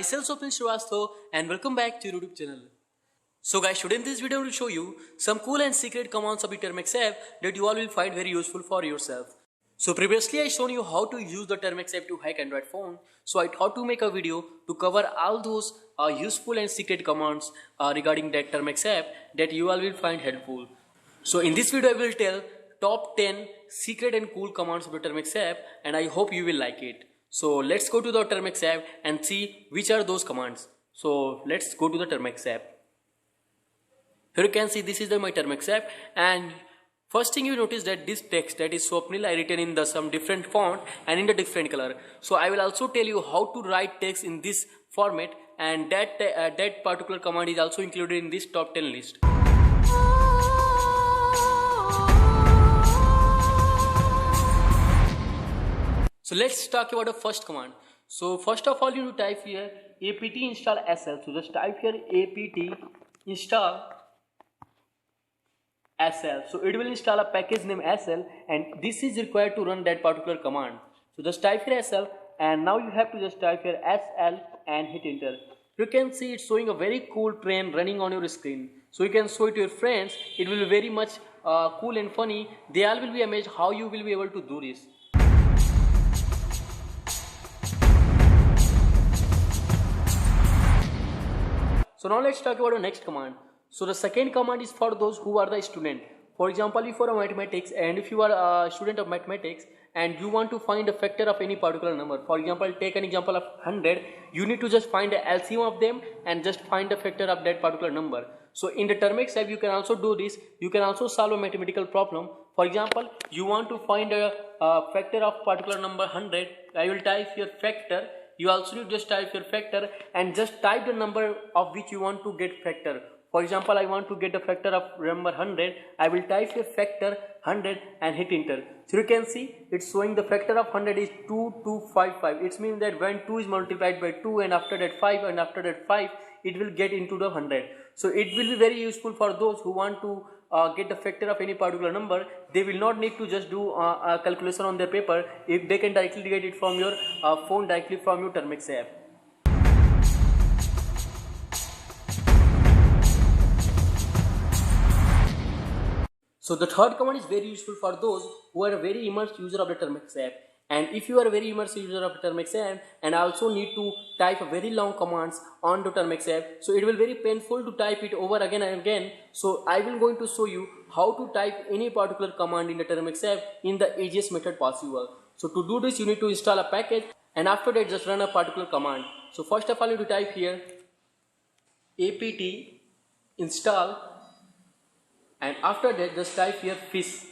myself Swapnil Srivastava and welcome back to your YouTube channel. So guys, today in this video I will show you some cool and secret commands of the Termux app that you all will find very useful for yourself. So previously I shown you how to use the Termux app to hack Android phone. So I thought to make a video to cover all those useful and secret commands regarding that Termux app that you all will find helpful. So in this video I will tell top 10 secret and cool commands of the Termux app and I hope you will like it. So let's go to the Termux app and see which are those commands. So let's go to the Termux app. Here you can see this is my Termux app, and first thing you notice that this text that is Swapnil I written in some different font and in the different color. So I will also tell you how to write text in this format, and that particular command is also included in this top 10 list. So let's talk about the first command. So first of all you need to type here apt install sl. So just type here apt install SL. So it will install a package named SL, and this is required to run that particular command. So just type here SL, and now you have to just type here SL and hit enter. You can see it's showing a very cool train running on your screen. So you can show it to your friends. It will be very much cool and funny. They all will be amazed how you will be able to do this. So now let's talk about the next command. So the second command is for those who are the student. For example, if you are a mathematics and if you are a student of mathematics and you want to find a factor of any particular number. For example, take an example of 100. You need to just find the LCM of them and just find the factor of that particular number. So in the Termux app you can also do this. You can also solve a mathematical problem. For example, you want to find a factor of particular number 100. I will type here factor. You also need to just type your factor and just type the number of which you want to get factor. For example, I want to get the factor of number 100. I will type here factor 100 and hit enter. So you can see it's showing the factor of 100 is 2255. It means that when 2 is multiplied by 2 and after that 5 and after that 5, it will get into the 100. So it will be very useful for those who want to get the factor of any particular number. They will not need to just do a calculation on their paper. If they can directly get it from your phone, directly from your Termux app. So the third command is very useful for those who are a very immersed user of the Termux app. And if you are a very immersed user of the Termux app and also need to type a very long commands on the Termux app, so it will be very painful to type it over again and again. So I will going to show you how to type any particular command in the Termux app in the easiest method possible. So to do this you need to install a package, and after that just run a particular command. So first of all you need to type here apt install, and after that just type here fish.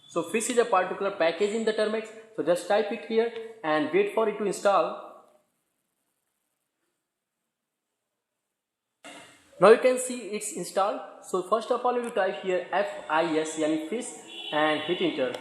So fish is a particular package in the Termux. So just type it here and wait for it to install. Now you can see it's installed. So first of all you type here FIS yani fish and hit enter.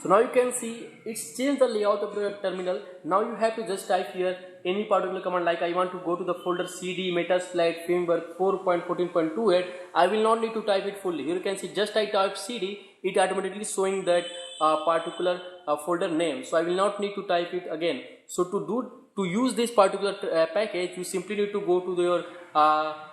So now you can see it's changed the layout of the terminal. Now you have to just type here any particular command, like I want to go to the folder CD Metasploit Framework 4.14.28. I will not need to type it fully. Here you can see just I type CD, it automatically showing that particular folder name. So I will not need to type it again. So to use this particular package, you simply need to go to your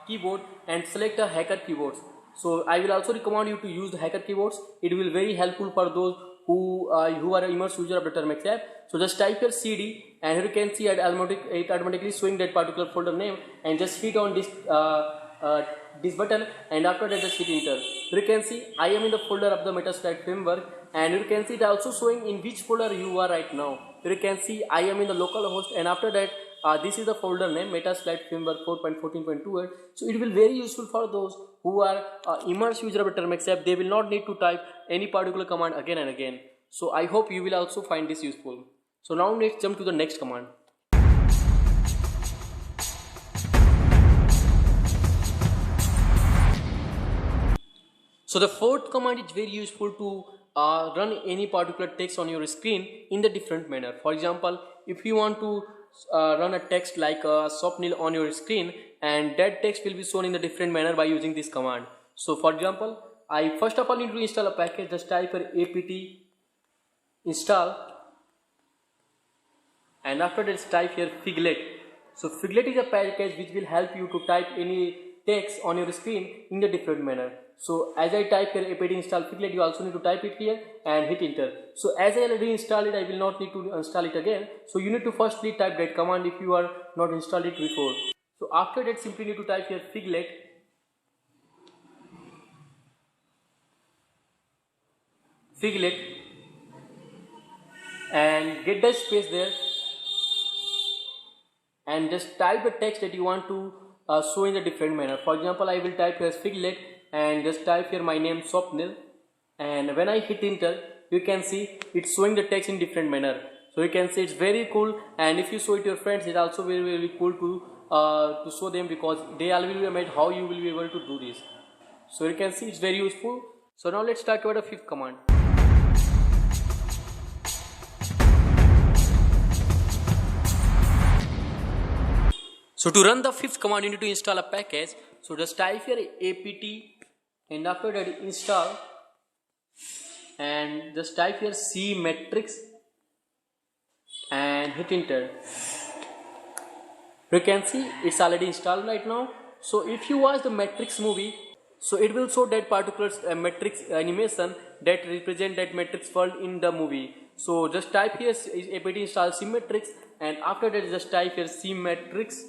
keyboard and select a hacker keyboards. So I will also recommend you to use the hacker keyboards. It will be very helpful for those who are an immersed user of the Termux app. So just type your CD, and here you can see it automatically showing that particular folder name, and just hit on this button, and after that just hit enter. Here you can see I am in the folder of the Metasploit Framework, and you can see it also showing in which folder you are right now. Here you can see I am in the localhost, and after that this is the folder name Metasploit Framework 4.14.28. So it will be very useful for those who are immersed user of the Termux app. They will not need to type any particular command again and again. So I hope you will also find this useful. So now let's jump to the next command. So the fourth command is very useful to run any particular text on your screen in the different manner. For example, if you want to run a text like Swapnil on your screen, and that text will be shown in the different manner by using this command. So for example, I first of all need to install a package. Just type here apt install, and after that type here Figlet. So Figlet is a package which will help you to type any text on your screen in a different manner. So as I type here apt install Figlet, you also need to type it here and hit enter. So as I already installed it, I will not need to install it again. So you need to firstly type that command if you are not installed it before. So after that, simply need to type here Figlet, and get the space there and just type the text that you want to show in a different manner. For example, I will type here Figlet and just type here my name Swapnil, and when I hit enter, you can see it's showing the text in different manner. So you can see it's very cool, and if you show it to your friends, it's also very cool to show them, because they all will be amazed how you will be able to do this. So you can see it's very useful. So now let's talk about the fifth command. So to run the fifth command, you need to install a package. So just type here apt and after that install and just type here cmetrics and hit enter. You can see it's already installed right now. So if you watch the Matrix movie, so it will show that particular Matrix animation that represent that Matrix world in the movie. So just type here apt install cmetrics and after that just type here cmetrics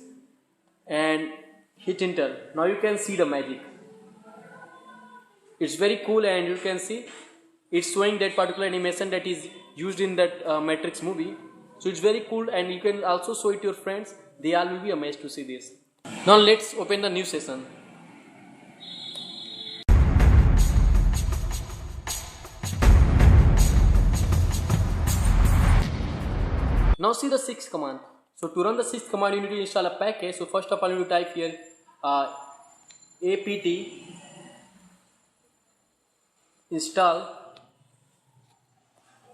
and hit enter. Now you can see the magic. It's very cool, and you can see it's showing that particular animation that is used in that Matrix movie. So it's very cool, and you can also show it to your friends. They all will be amazed to see this. Now let's open the new session. Now see the sixth command. So to run the sixth command, you need to install a package. So first of all, you need to type here apt install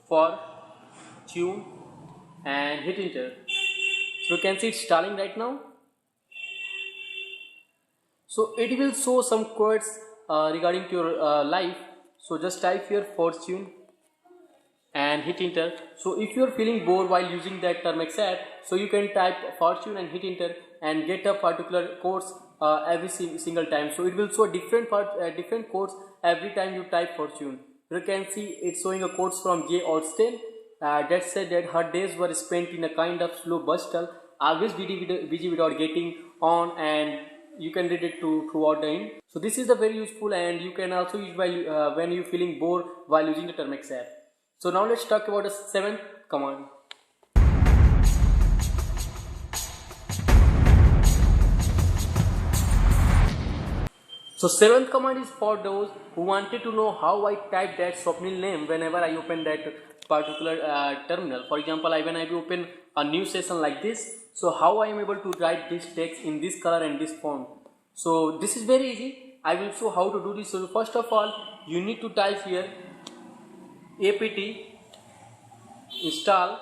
fortune and hit enter. So you can see it's installing right now. So it will show some quotes regarding to your life. So just type here fortune and hit enter. So if you are feeling bored while using that Termex app, so you can type fortune and hit enter and get a particular course every single time. So it will show different quotes every time you type fortune. You can see it's showing a quotes from Jay Austen that said that her days were spent in a kind of slow bustle, always busy without getting on, and you can read it throughout the end. So this is the very useful, and you can also use while when you feeling bored while using the Termex app. So now let's talk about the seventh command. So seventh command is for those who wanted to know how I type that Swapnil name whenever I open that particular terminal. For example, when I open a new session like this, so how I am able to write this text in this color and this font. So this is very easy. I will show how to do this. So first of all, you need to type here apt install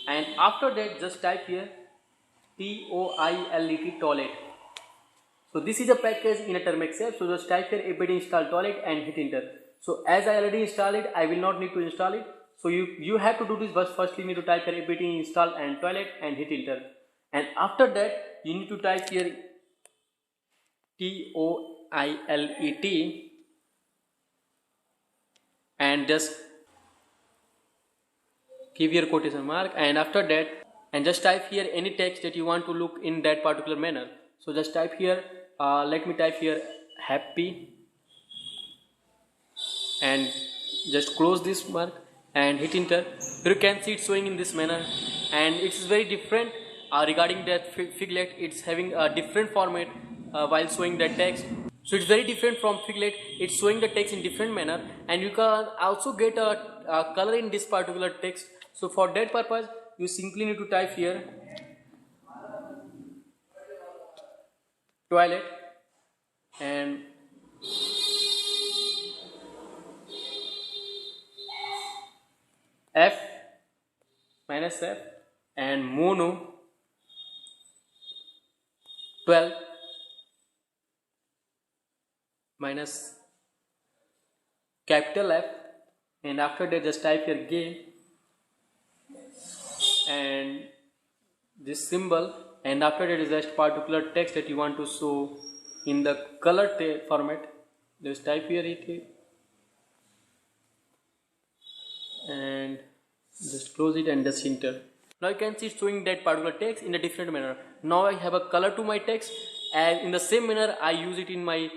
and after that just type here toilet. So this is a package in a Termex app. So just type here apt install toilet and hit enter. So as I already installed it, I will not need to install it. So you have to do this, but first you need to type here apt install and toilet and hit enter. And after that you need to type here toilet and just give your quotation mark, and after that and just type here any text that you want to look in that particular manner. So just type here let me type here happy and just close this mark and hit enter. You can see it's showing in this manner, and it's very different regarding that Figlet. It's having a different format while showing that text. So it's very different from Figlet. It's showing the text in different manner, and you can also get a color in this particular text. So for that purpose, you simply need to type here toilet and F and mono 12 minus capital F, and after that just type here game and this symbol, and after that is just particular text that you want to show in the color format. Just type here it and just close it and just enter. Now you can see it's showing that particular text in a different manner. Now I have a color to my text, and in the same manner I use it in my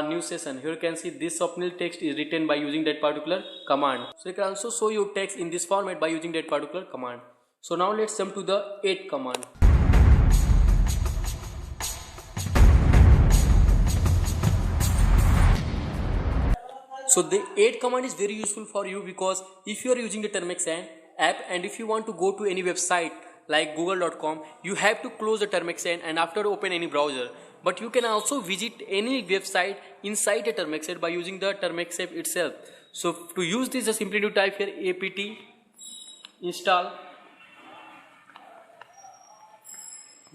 new session. Here you can see this thumbnail text is written by using that particular command. So you can also show your text in this format by using that particular command. So now let's jump to the 8 command. So the 8 command is very useful for you, because if you are using the Termux app and if you want to go to any website like google.com, you have to close the Termux and after open any browser. But you can also visit any website inside the Termux by using the Termux app itself. So to use this, just simply to type here apt install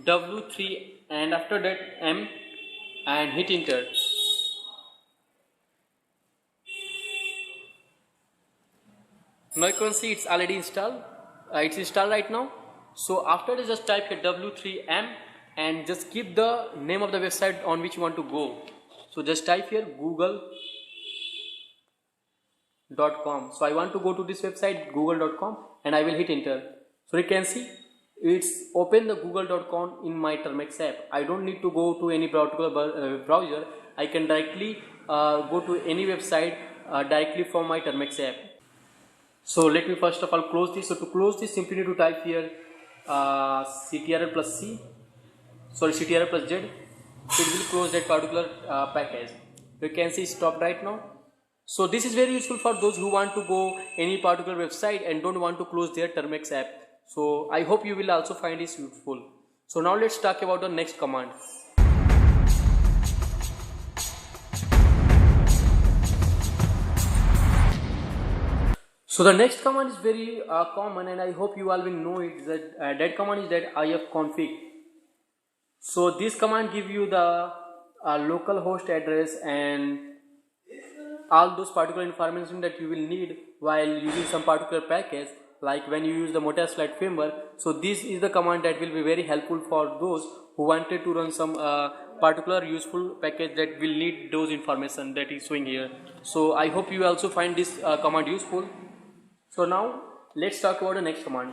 w3 and after that m and hit enter. Now you can see it's already installed. It's installed right now. So after this, just type here w3m and just keep the name of the website on which you want to go. So just type here google.com. So I want to go to this website google.com and I will hit enter. So you can see it's open the google.com in my Termux app. I don't need to go to any particular browser. I can directly go to any website directly from my Termux app. So let me first of all close this. So to close this, simply need to type here ctrl plus c, sorry ctrl plus z. So it will close that particular package. You can see stopped right now. So this is very useful for those who want to go any particular website and don't want to close their Termux app. So I hope you will also find this useful. So now let's talk about the next command. So the next command is very common, and I hope you all will know it. That command is that ifconfig. So this command give you the local host address and all those particular information that you will need while using some particular package, like when you use the Motex Flight Framework. So this is the command that will be very helpful for those who wanted to run some particular useful package that will need those information that is showing here. So I hope you also find this command useful. So now let's talk about the next command.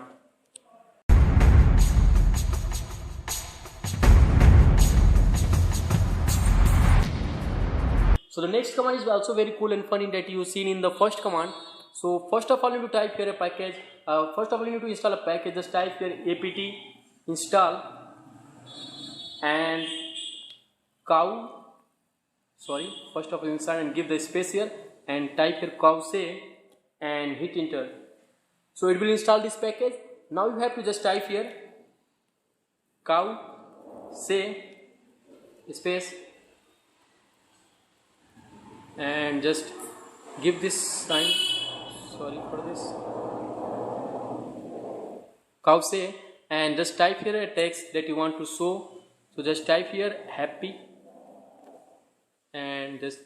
So the next command is also very cool and funny that you've seen in the first command. So first of all, you need to type here a package. First of all, you need to install a package. Just type here apt install and cow. Sorry, first of all install and give the space here and type here cowsay and hit enter. So it will install this package. Now you have to just type here cowsay space and just give this sign. Sorry for this. Cowsay and just type here a text that you want to show. So just type here happy and just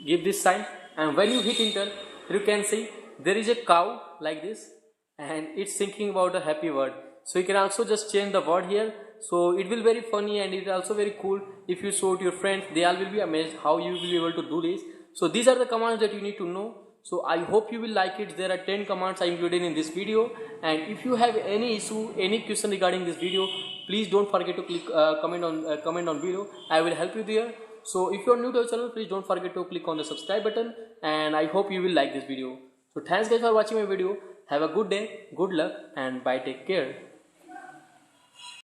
give this sign, and when you hit enter, you can see there is a cow like this and it's thinking about a happy word. So you can also just change the word here. So it will very funny and it is also very cool. If you show to your friends, they all will be amazed how you will be able to do this. So these are the commands that you need to know. So I hope you will like it. There are 10 commands I included in this video, and if you have any issue, any question regarding this video, please don't forget to click comment on video. I will help you there. So if you are new to our channel, please don't forget to click on the subscribe button, and I hope you will like this video. So thanks guys for watching my video. Have a good day, good luck, and bye, take care.